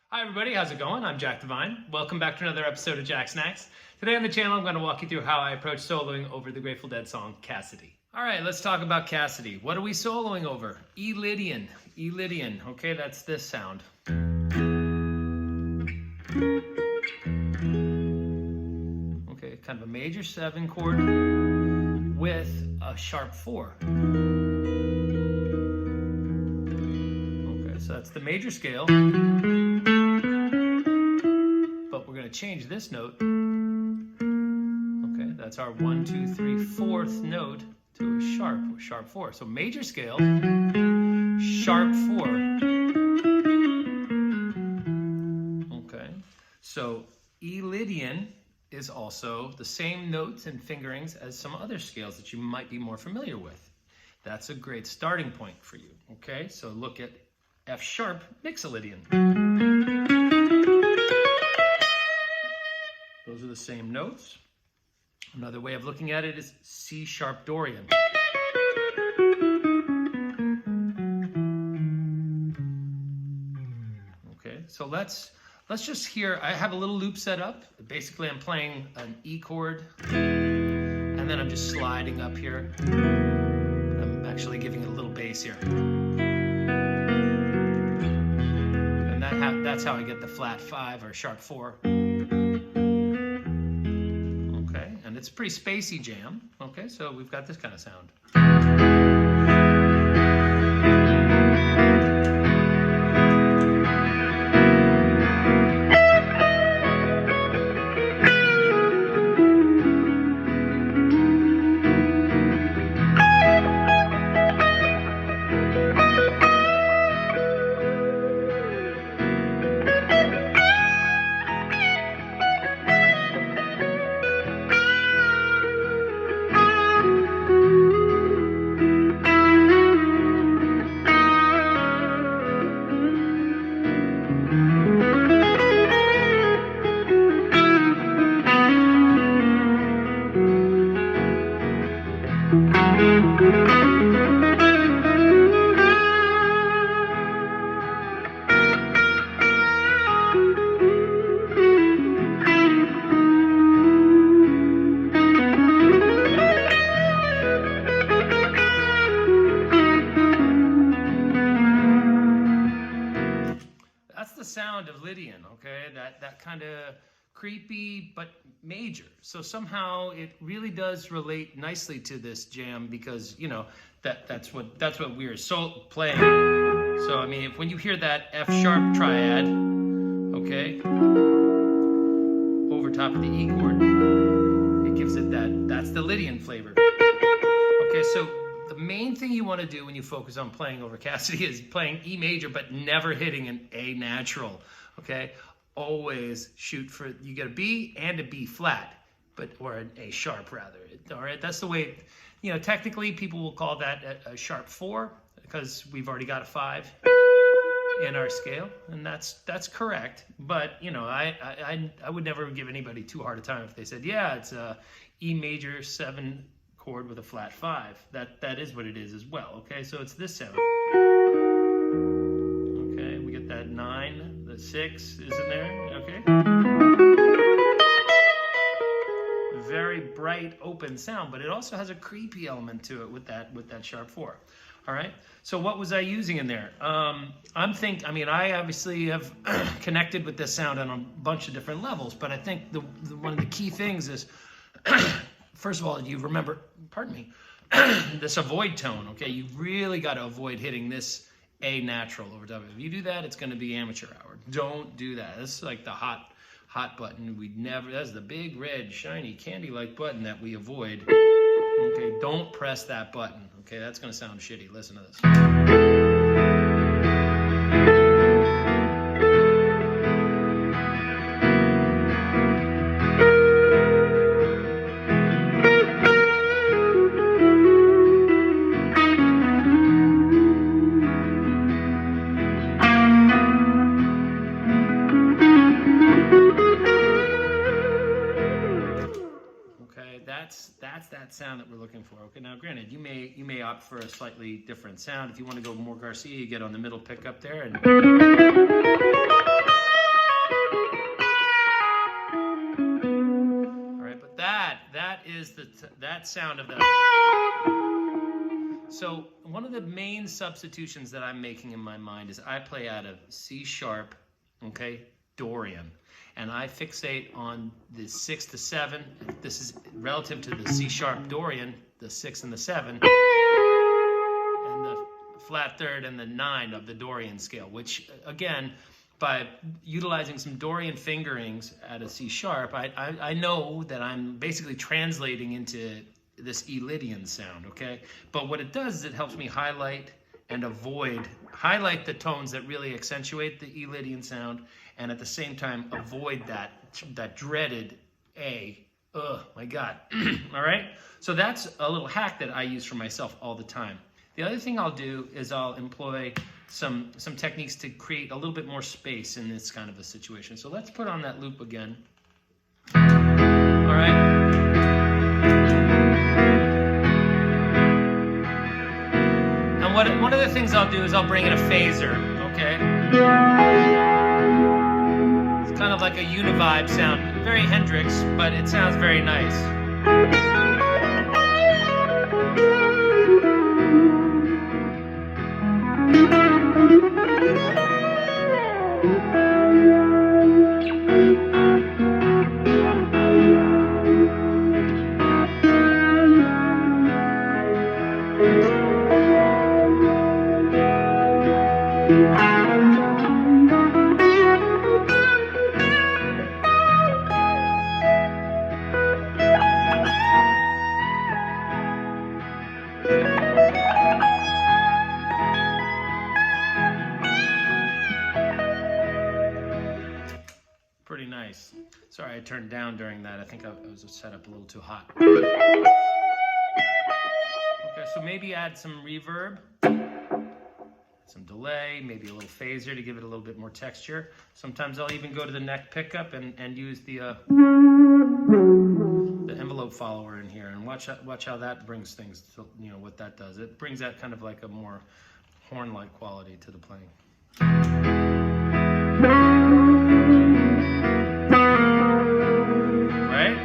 Hi everybody, how's it going? I'm Jack Devine. Welcome back to another episode of Jacksnax. Today on the channel, I'm going to walk you through how I approach soloing over the Grateful Dead song Cassidy. All right, let's talk about Cassidy. What are we soloing over? E Lydian. E Lydian. Okay, that's this sound. Okay, kind of a major 7 chord with a sharp 4. Okay, so that's the major scale. But we're going to change this note. Okay, that's our 1, 2, 3, 4th note to a sharp, or sharp 4. So major scale, sharp 4. Okay, so E Lydian is also the same notes and fingerings as some other scales that you might be more familiar with. That's a great starting point for you. Okay, so look at F sharp Mixolydian. Those are the same notes. Another way of looking at it is C sharp Dorian. Okay, so let's just hear. I have a little loop set up. Basically, I'm playing an E chord, and then I'm just sliding up here. I'm actually giving it a little bass here, and that's how I get the flat 5 or sharp 4. And it's a pretty spacey jam. Okay, so we've got this kind of sound. Sound of Lydian, okay, that kind of creepy but major. So somehow it really does relate nicely to this jam because you know that's what we're playing. So I mean, when you hear that F sharp triad, okay, over top of the E chord, it gives it that's the Lydian flavor. Okay, so the main thing you want to do when you focus on playing over Cassidy is playing E major, but never hitting an A natural, okay? Always shoot for, you get a B and a B flat, or an A sharp rather, all right? That's the way, you know, technically people will call that a sharp 4 because we've already got a 5 in our scale, and that's correct. But, you know, I would never give anybody too hard a time if they said, yeah, it's a E major 7 chord with a flat 5. That is what it is as well. Okay, so it's this sound. Okay, we get that 9, the 6 is in there. Okay, very bright open sound, but it also has a creepy element to it with that sharp 4. All right, so what was I using in there? I obviously have connected with this sound on a bunch of different levels, but I think one of the key things is first of all, you remember, pardon me, this avoid tone, okay? You really got to avoid hitting this A natural over top of it. If you do that, it's going to be amateur hour. Don't do that. This is like the hot button. That's the big, red, shiny, candy-like button that we avoid. Okay, don't press that button. Okay, that's going to sound shitty. Listen to this. That's that sound that we're looking for. Okay, now granted, you may opt for a slightly different sound. If you want to go more Garcia, you get on the middle pickup there, and is that sound of that. So one of the main substitutions that I'm making in my mind is I play out of C sharp, okay, Dorian, and I fixate on the 6 to 7. This is relative to the C sharp Dorian, the 6 and the 7, and the flat third and the 9 of the Dorian scale, which again, by utilizing some Dorian fingerings at a C sharp, I know that I'm basically translating into this E Lydian sound, okay? But what it does is it helps me highlight and highlight the tones that really accentuate the E Lydian sound, and at the same time avoid that dreaded A. Oh my God. All right? So that's a little hack that I use for myself all the time. The other thing I'll do is I'll employ some techniques to create a little bit more space in this kind of a situation. So let's put on that loop again. All right? And one of the things I'll do is I'll bring in a phaser, okay? It's kind of like a univibe sound. Very Hendrix, but it sounds very nice. Pretty nice. Sorry, I turned down during that. I think I was set up a little too hot. Okay, so maybe add some reverb, some delay, maybe a little phaser to give it a little bit more texture. Sometimes I'll even go to the neck pickup and use the envelope follower in here, and watch how that brings things to, you know, what that does. It brings that kind of like a more horn-like quality to the playing. Right?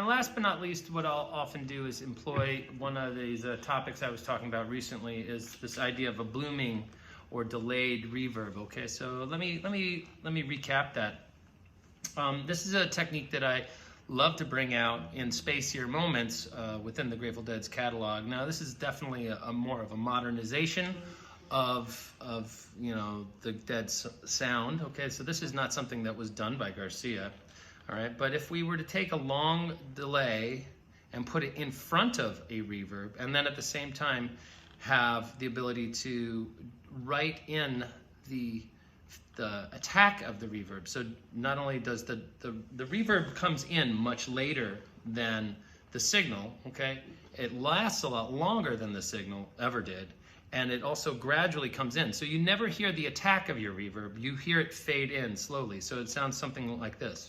Last but not least, what I'll often do is employ one of these topics I was talking about recently, is this idea of a blooming or delayed reverb. Okay, so let me recap that. This is a technique that I love to bring out in spacier moments within the Grateful Dead's catalog. Now, this is definitely a more of a modernization of you know, the Dead's sound. Okay, so this is not something that was done by Garcia. All right, but if we were to take a long delay and put it in front of a reverb, and then at the same time have the ability to write in the attack of the reverb. So not only does the reverb comes in much later than the signal, okay? It lasts a lot longer than the signal ever did, and it also gradually comes in. So you never hear the attack of your reverb, you hear it fade in slowly. So it sounds something like this.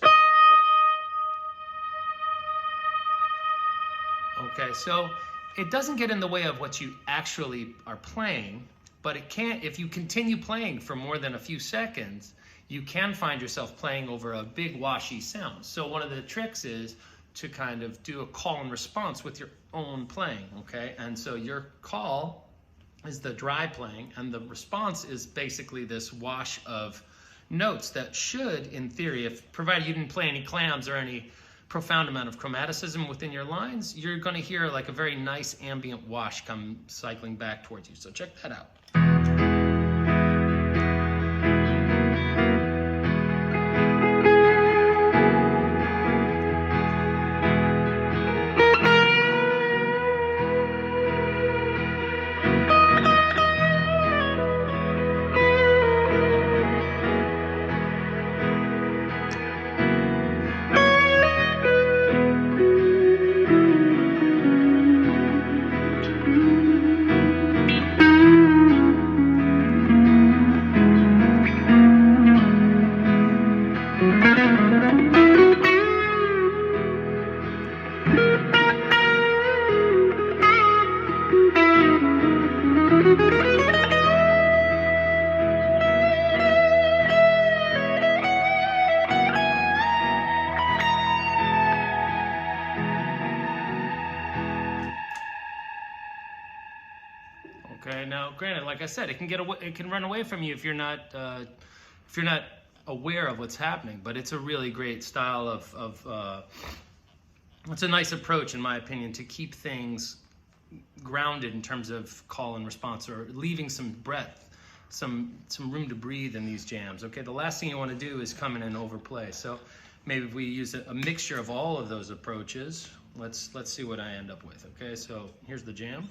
Okay, so it doesn't get in the way of what you actually are playing, but it can, if you continue playing for more than a few seconds, you can find yourself playing over a big washy sound. So one of the tricks is to kind of do a call and response with your own playing, okay? And so your call is the dry playing, and the response is basically this wash of notes that should, in theory, if provided you didn't play any clams or any profound amount of chromaticism within your lines, you're going to hear like a very nice ambient wash come cycling back towards you. So check that out. Okay, now granted, like I said, it can get away, it can run away from you if you're not aware of what's happening. But it's a really great style of it's a nice approach, in my opinion, to keep things grounded in terms of call and response, or leaving some breath, some room to breathe in these jams. Okay, the last thing you want to do is come in and overplay. So maybe if we use a mixture of all of those approaches, let's see what I end up with. Okay, so here's the jam.